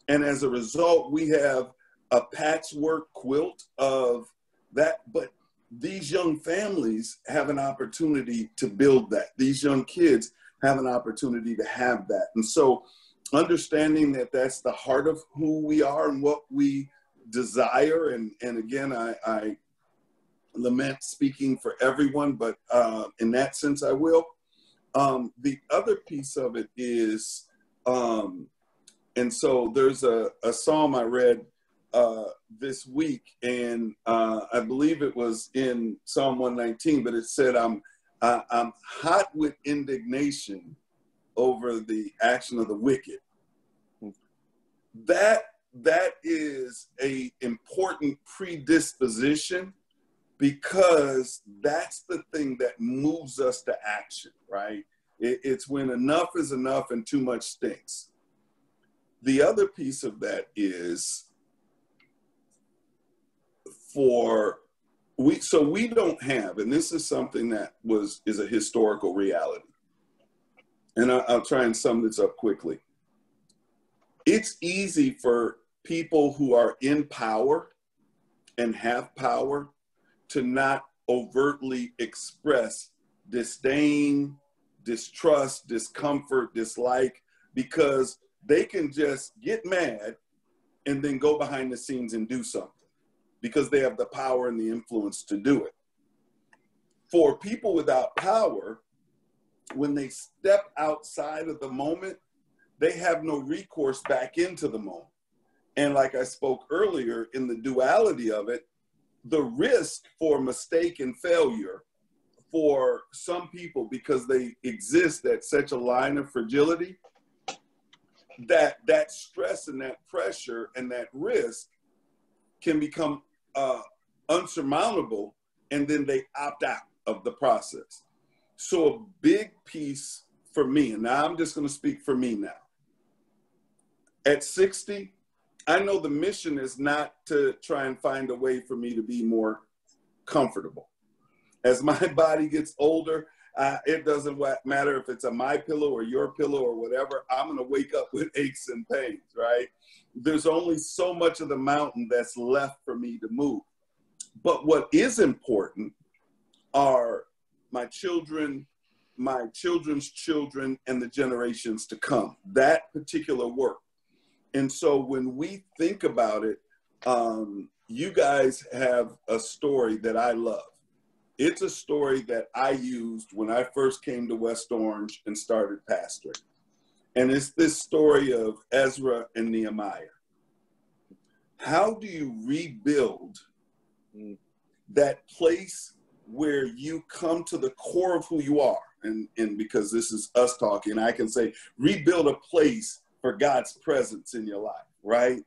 and as a result, we have a patchwork quilt of that, but these young families have an opportunity to build that. These young kids have an opportunity to have that. And so understanding that that's the heart of who we are and what we desire. And again, I lament speaking for everyone, but in that sense, I will. The other piece of it is, and so there's a psalm I read this week, and I believe it was in Psalm 119, but it said, I'm hot with indignation over the action of the wicked. That is a important predisposition, because that's the thing that moves us to action, right? It's when enough is enough and too much stinks. The other piece of that is so we don't have, and this is something that is a historical reality. And I'll try and sum this up quickly. It's easy for people who are in power and have power to not overtly express disdain, distrust, discomfort, dislike, because they can just get mad and then go behind the scenes and do something, because they have the power and the influence to do it. For people without power, when they step outside of the moment, they have no recourse back into the moment. And like I spoke earlier, in the duality of it, the risk for mistake and failure for some people, because they exist at such a line of fragility, that stress and that pressure and that risk can become unsurmountable, and then they opt out of the process. So a big piece for me, and now I'm just going to speak for me now. At 60, I know the mission is not to try and find a way for me to be more comfortable. As my body gets older, it doesn't matter if it's a my pillow or your pillow or whatever, I'm going to wake up with aches and pains, right? There's only so much of the mountain that's left for me to move. But what is important are my children, my children's children, and the generations to come, that particular work. And so when we think about it, you guys have a story that I love. It's a story that I used when I first came to West Orange and started pastoring. And it's this story of Ezra and Nehemiah. how do you rebuild that place where you come to the core of who you are? And because this is us talking, I can say, rebuild a place for God's presence in your life, right?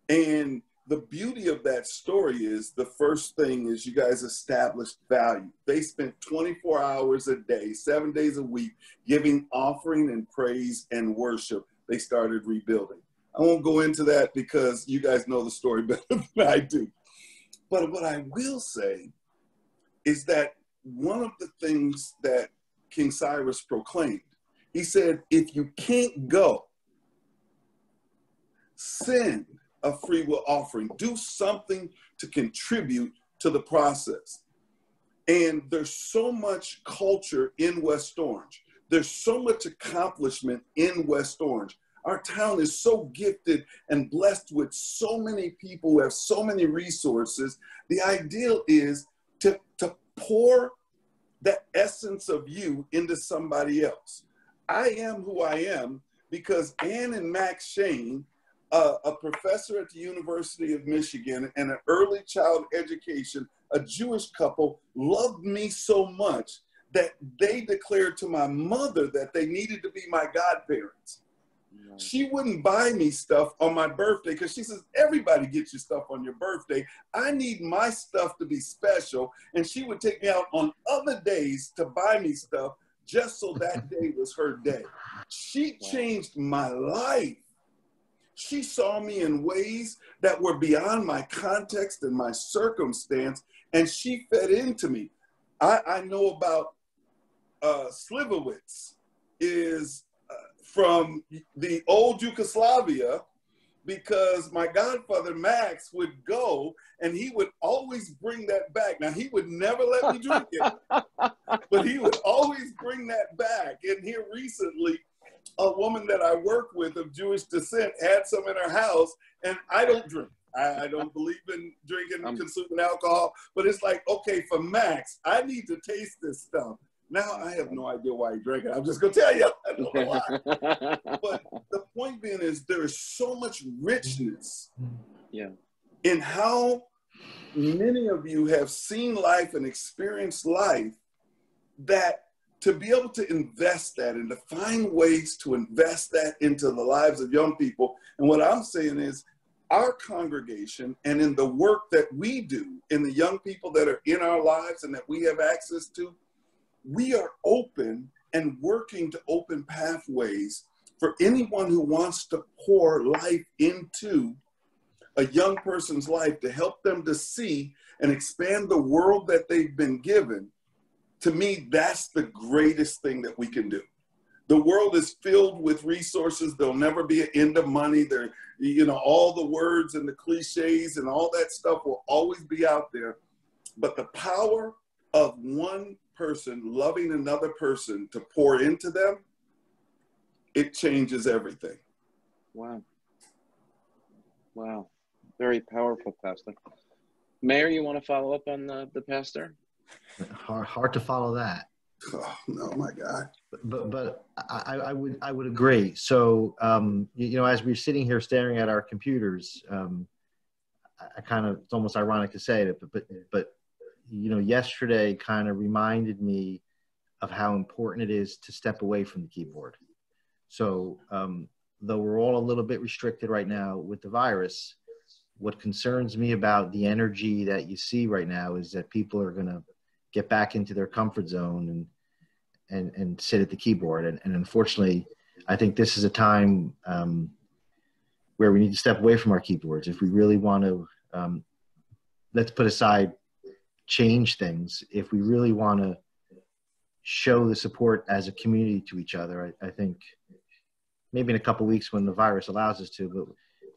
And the beauty of that story is, the first thing is, you guys established value. They spent 24 hours a day, 7 days a week, giving offering and praise and worship. They started rebuilding. I won't go into that because you guys know the story better than I do. But what I will say is that one of the things that King Cyrus proclaimed, he said, if you can't go, send a free will offering. Do something to contribute to the process. And there's so much culture in West Orange. There's so much accomplishment in West Orange. Our town is so gifted and blessed with so many people who have so many resources. The ideal is to pour the essence of you into somebody else. I am who I am because Ann and Max Shane, a professor at the University of Michigan and an early child education, a Jewish couple, loved me so much that they declared to my mother that they needed to be my godparents. She wouldn't buy me stuff on my birthday because she says, everybody gets you stuff on your birthday. I need my stuff to be special. And she would take me out on other days to buy me stuff just so that day was her day. She changed my life. She saw me in ways that were beyond my context and my circumstance, and she fed into me. I know about Slivovitz is from the old Yugoslavia, because my godfather Max would go and he would always bring that back. Now, he would never let me drink it, but he would always bring that back. And here recently, a woman that I work with of Jewish descent had some in her house, and I don't drink. I don't believe in drinking and consuming alcohol, but it's like, okay, for Max, I need to taste this stuff. Now I have no idea why he drank it. I'm just gonna tell you, I don't know why. But the point being is, there is so much richness in how many of you have seen life and experienced life, that to be able to invest that and to find ways to invest that into the lives of young people. And what I'm saying is, our congregation and in the work that we do in the young people that are in our lives and that we have access to, we are open and working to open pathways for anyone who wants to pour life into a young person's life, to help them to see and expand the world that they've been given. To me, that's the greatest thing that we can do. The world is filled with resources. There'll never be an end of money. There, you know, all the words and the cliches and all that stuff will always be out there. But the power of one person loving another person to pour into them, it changes everything. Wow. Wow. Very powerful, Pastor. Mayor, you want to follow up on the pastor? Hard to follow that. Oh, no, my God. But I would agree. So, you know, as we're sitting here staring at our computers, I kind of, it's almost ironic to say it, but you know, yesterday kind of reminded me of how important it is to step away from the keyboard. So, though we're all a little bit restricted right now with the virus, what concerns me about the energy that you see right now is that people are going to get back into their comfort zone and sit at the keyboard. And unfortunately, I think this is a time where we need to step away from our keyboards. If we really want to, let's put aside change things. If we really want to show the support as a community to each other, I think maybe in a couple of weeks when the virus allows us to, but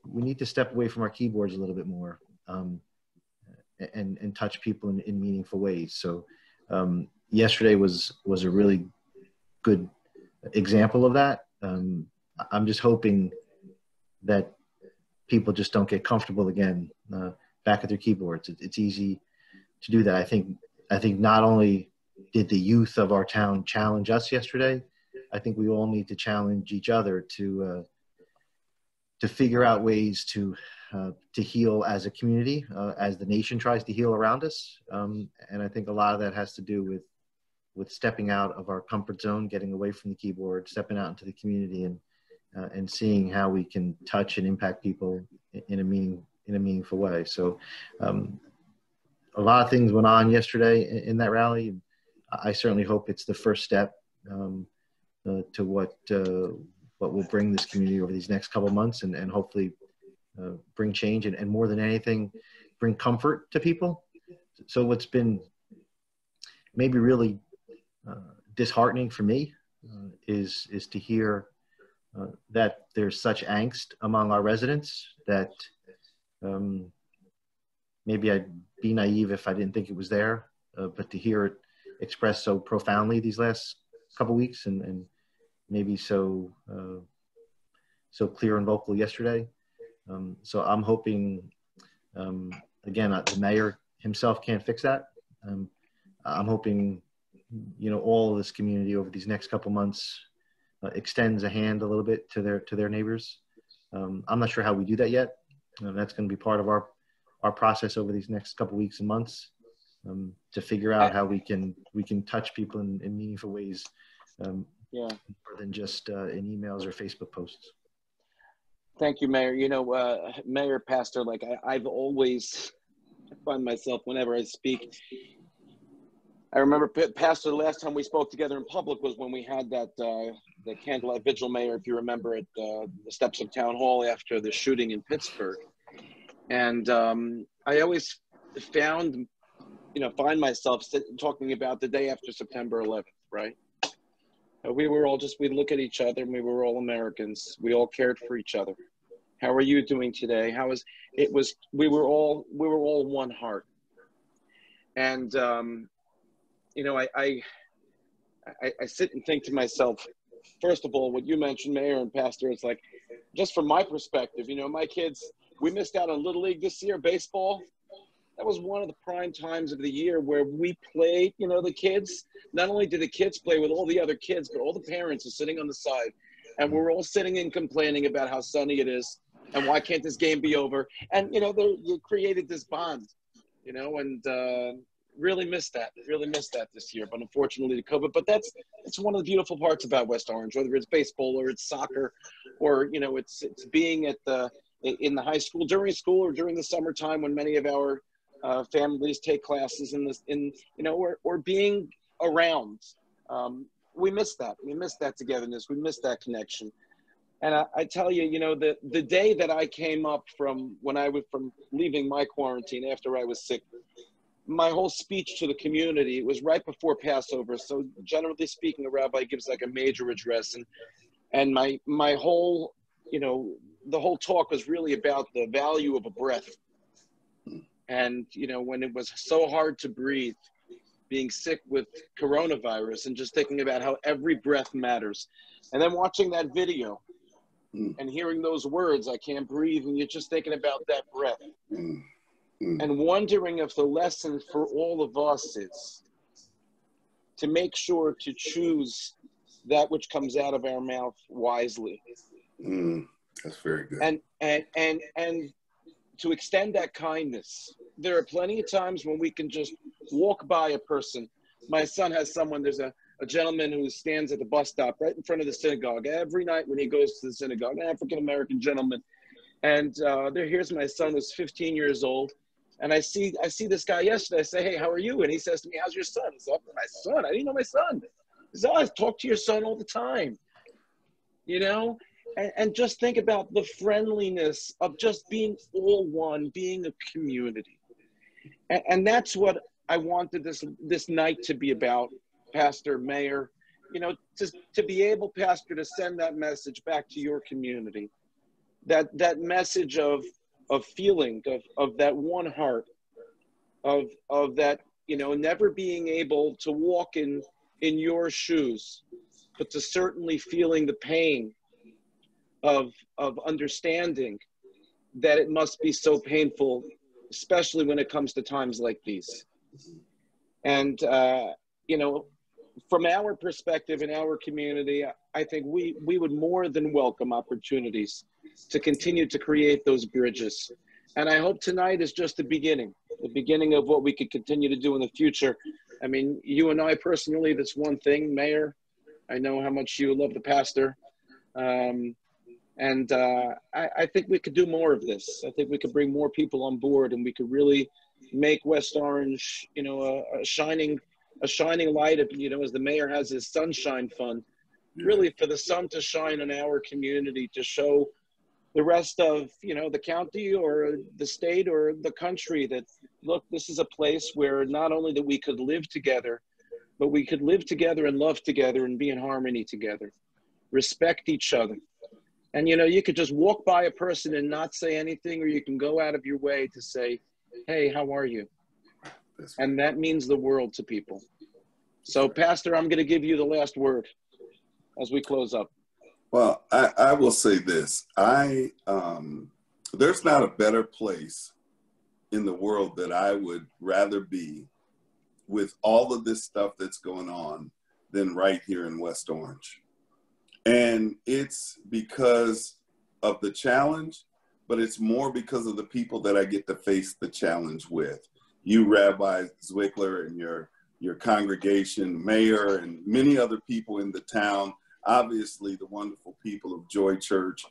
we need to step away from our keyboards a little bit more and touch people in meaningful ways. So yesterday was a really good example of that. I'm just hoping that people just don't get comfortable again back at their keyboards. It's easy to do that. I think not only did the youth of our town challenge us yesterday, I think we all need to challenge each other to figure out ways to to heal as a community, as the nation tries to heal around us. And I think a lot of that has to do with stepping out of our comfort zone, getting away from the keyboard, stepping out into the community, and seeing how we can touch and impact people in a meaningful way. So a lot of things went on yesterday in that rally. And I certainly hope it's the first step to what will bring this community over these next couple of months, and hopefully bring change, and more than anything, bring comfort to people. So what's been maybe really disheartening for me is to hear that there's such angst among our residents that maybe I'd be naive if I didn't think it was there, but to hear it expressed so profoundly these last couple weeks, and maybe so clear and vocal yesterday. So I'm hoping, again, the mayor himself can't fix that. I'm hoping, all of this community over these next couple months extends a hand a little bit to their neighbors. I'm not sure how we do that yet. That's going to be part of our process over these next couple weeks and months, to figure out how we can touch people in meaningful ways, more than just in emails or Facebook posts. Thank you, Mayor. Mayor, Pastor, I've always find myself whenever I speak. I remember, Pastor, the last time we spoke together in public was when we had that the candlelight vigil, Mayor, if you remember, at the steps of Town Hall after the shooting in Pittsburgh. And I always find myself talking about the day after September 11th, right? We look at each other, and we were all Americans. We all cared for each other. How are you doing today? We were all one heart. And, I sit and think to myself, first of all, what you mentioned, Mayor and Pastor, it's like, just from my perspective, my kids, we missed out on Little League this year, baseball. That was one of the prime times of the year where we played, the kids. Not only did the kids play with all the other kids, but all the parents are sitting on the side. And we're all sitting and complaining about how sunny it is and why can't this game be over. And, you created this bond, and really missed that this year. But unfortunately, the COVID. But it's one of the beautiful parts about West Orange, whether it's baseball or it's soccer or, it's being in the high school, during school, or during the summertime when many of our families take classes or being around. We miss that. We miss that togetherness. We miss that connection. And I tell you, the day that I came up from leaving my quarantine after I was sick, my whole speech to the community, it was right before Passover. So generally speaking, a rabbi gives like a major address, and my whole, the whole talk was really about the value of a breath. And, when it was so hard to breathe, being sick with coronavirus, and just thinking about how every breath matters. And then watching that video and hearing those words, I can't breathe, and you're just thinking about that breath. And wondering if the lesson for all of us is to make sure to choose that which comes out of our mouth wisely. That's very good. And to extend that kindness. There are plenty of times when we can just walk by a person. My son has there's a gentleman who stands at the bus stop right in front of the synagogue every night when he goes to the synagogue, an African-American gentleman. And here's my son who's 15 years old. And I see this guy yesterday. I say, hey, how are you? And he says to me, how's your son? I said, my son? I didn't know my son. He said, I talk to your son all the time. And just think about the friendliness of just being all one, being a community. And that's what I wanted this night to be about, Pastor, Mayor, to be able, Pastor, to send that message back to your community, that message of feeling, of that one heart, of that, never being able to walk in your shoes, but to certainly feeling the pain of understanding that it must be so painful, especially when it comes to times like these. And, from our perspective in our community, I think we would more than welcome opportunities to continue to create those bridges. And I hope tonight is just the beginning of what we could continue to do in the future. I mean, you and I personally, that's one thing. Mayor, I know how much you love the pastor. I think we could do more of this. I think we could bring more people on board, and we could really make West Orange, you know, a shining light, you know, as the mayor has his Sunshine Fund, really for the sun to shine in our community, to show the rest of, you know, the county or the state or the country that, look, this is a place where not only that we could live together, but we could live together and love together and be in harmony together, respect each other. And, you know, you could just walk by a person and not say anything, or you can go out of your way to say, hey, how are you? And that means the world to people. So, Pastor, I'm going to give you the last word as we close up. Well, I will say this. There's not a better place in the world that I would rather be with all of this stuff that's going on than right here in West Orange. And it's because of the challenge, but it's more because of the people that I get to face the challenge with. You, Rabbi Zwicker, and your congregation, mayor, and many other people in the town, obviously the wonderful people of Joy Church.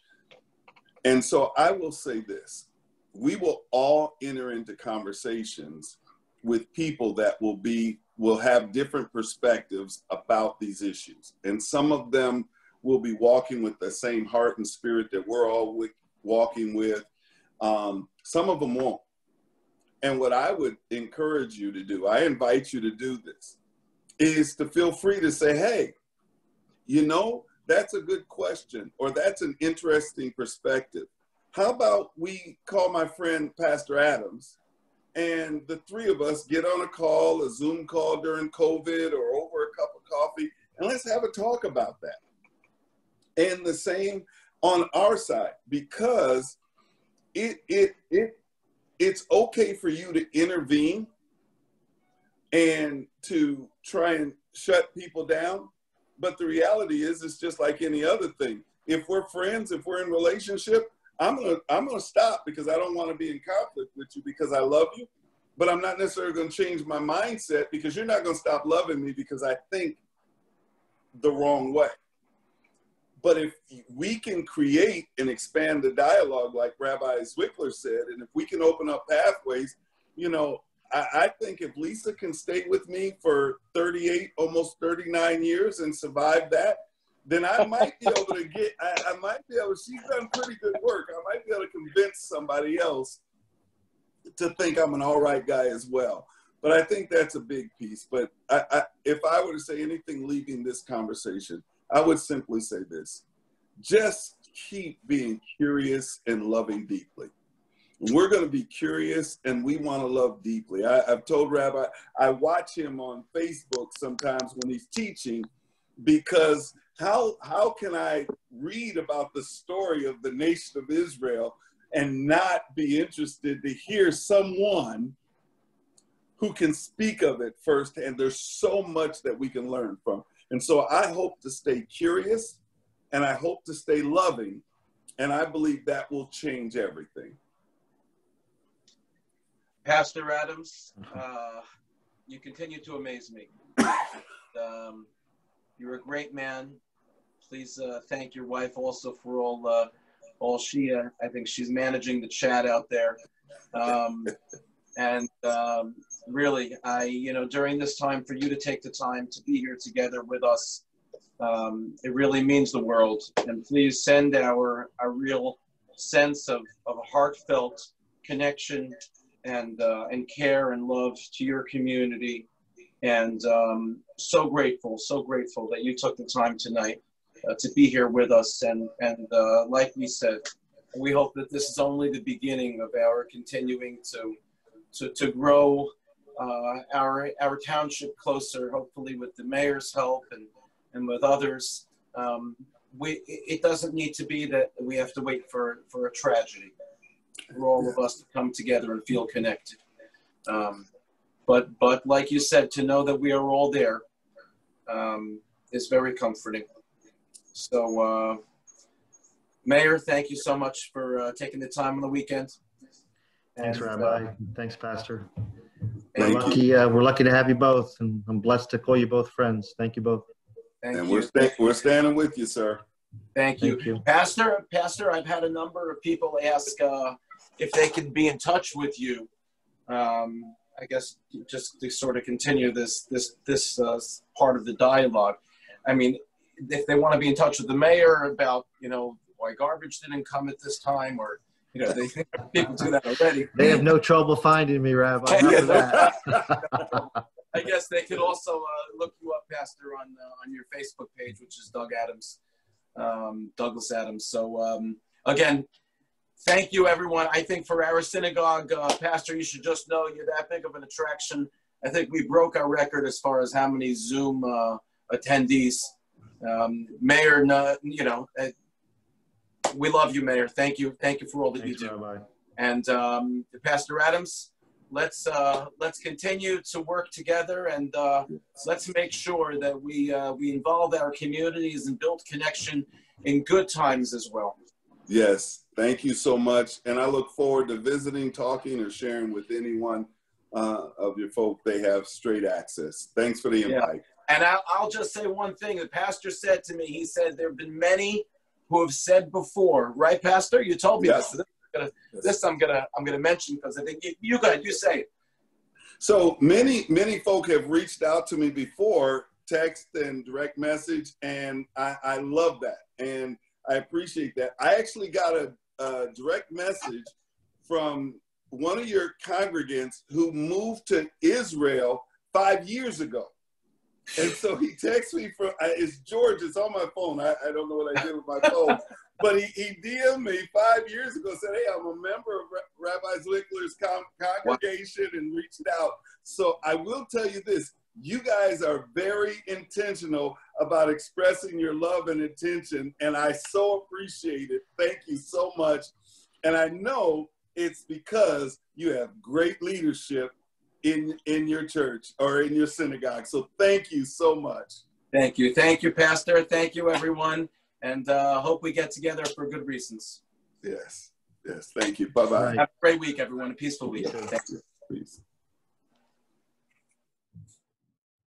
And so I will say this, we will all enter into conversations with people that will have different perspectives about these issues. And some of them will be walking with the same heart and spirit that we're all walking with. Some of them won't. And what I would encourage you to do, I invite you to do this, is to feel free to say, hey, you know, that's a good question, or that's an interesting perspective. How about we call my friend Pastor Adams, and the three of us get on a call, a Zoom call during COVID or over a cup of coffee, and let's have a talk about that. And the same on our side, because it's okay for you to intervene and to try and shut people down. But the reality is, it's just like any other thing. If we're friends, if we're in relationship, I'm gonna stop because I don't want to be in conflict with you because I love you. But I'm not necessarily going to change my mindset because you're not going to stop loving me because I think the wrong way. But if we can create and expand the dialogue, like Rabbi Zwicker said, and if we can open up pathways, you know, I think if Lisa can stay with me for 38, almost 39 years and survive that, then I might be able to I might be able, she's done pretty good work. I might be able to convince somebody else to think I'm an all right guy as well. But I think that's a big piece. But if I were to say anything leaving this conversation, I would simply say this: just keep being curious and loving deeply. We're going to be curious and we want to love deeply. I've told Rabbi, I watch him on Facebook sometimes when he's teaching, because how can I read about the story of the nation of Israel and not be interested to hear someone who can speak of it first? And there's so much that we can learn from. And so I hope to stay curious and I hope to stay loving. And I believe that will change everything. Pastor Adams, you continue to amaze me. You're a great man. Please thank your wife also for all she, I think she's managing the chat out there. Really, you know, during this time, for you to take the time to be here together with us, it really means the world. And please send our real sense of a heartfelt connection and care and love to your community. And so grateful that you took the time tonight to be here with us. And like we said, we hope that this is only the beginning of our continuing to grow our township closer, hopefully with the mayor's help and with others. It doesn't need to be that we have to wait for a tragedy for all of us to come together and feel connected. But like you said, to know that we are all there is very comforting. So Mayor, thank you so much for taking the time on the weekend. Thanks, And, Rabbi. Thanks, Pastor. Thank you. We're lucky to have you both, and I'm blessed to call you both friends. Thank you both. And we're standing with you, sir. Thank you. Pastor, I've had a number of people ask if they can be in touch with you. I guess just to sort of continue this part of the dialogue. I mean, if they want to be in touch with the mayor about, why garbage didn't come at this time, or, they think people do that already. They have no trouble finding me, Rabbi. After that. I guess they could also look you up, Pastor, on your Facebook page, which is Douglas Adams. So again, thank you, everyone. I think for our synagogue, Pastor, you should just know you're that big of an attraction. I think we broke our record as far as how many Zoom attendees. Mayor, we love you, Mayor. Thank you for all that you do. Rabbi. And Pastor Adams, let's continue to work together, and let's make sure that we involve our communities and build connection in good times as well. Yes, thank you so much. And I look forward to visiting, talking, or sharing with anyone of your folk. They have straight access. Thanks for the invite. Yeah. And I'll just say one thing. The pastor said to me, he said, there have been many who have said before, right, Pastor? You told me yes. this I'm gonna mention, because I think you say it. So many folk have reached out to me before, text and direct message, and I love that, and I appreciate that. I actually got a direct message from one of your congregants who moved to Israel 5 years ago. And so he texts me from, it's George, it's on my phone. I don't know what I did with my phone. But he DM'd me 5 years ago, said, hey, I'm a member of Rabbi Zwicker's congregation, and reached out. So I will tell you this, you guys are very intentional about expressing your love and attention, and I so appreciate it. Thank you so much. And I know it's because you have great leadership in your church or in your synagogue. So thank you so much. Thank you, Pastor. Thank you, everyone. And hope we get together for good reasons. Yes. Thank you. Bye-bye. Have a great week, everyone. A peaceful week. Thank you. Peace.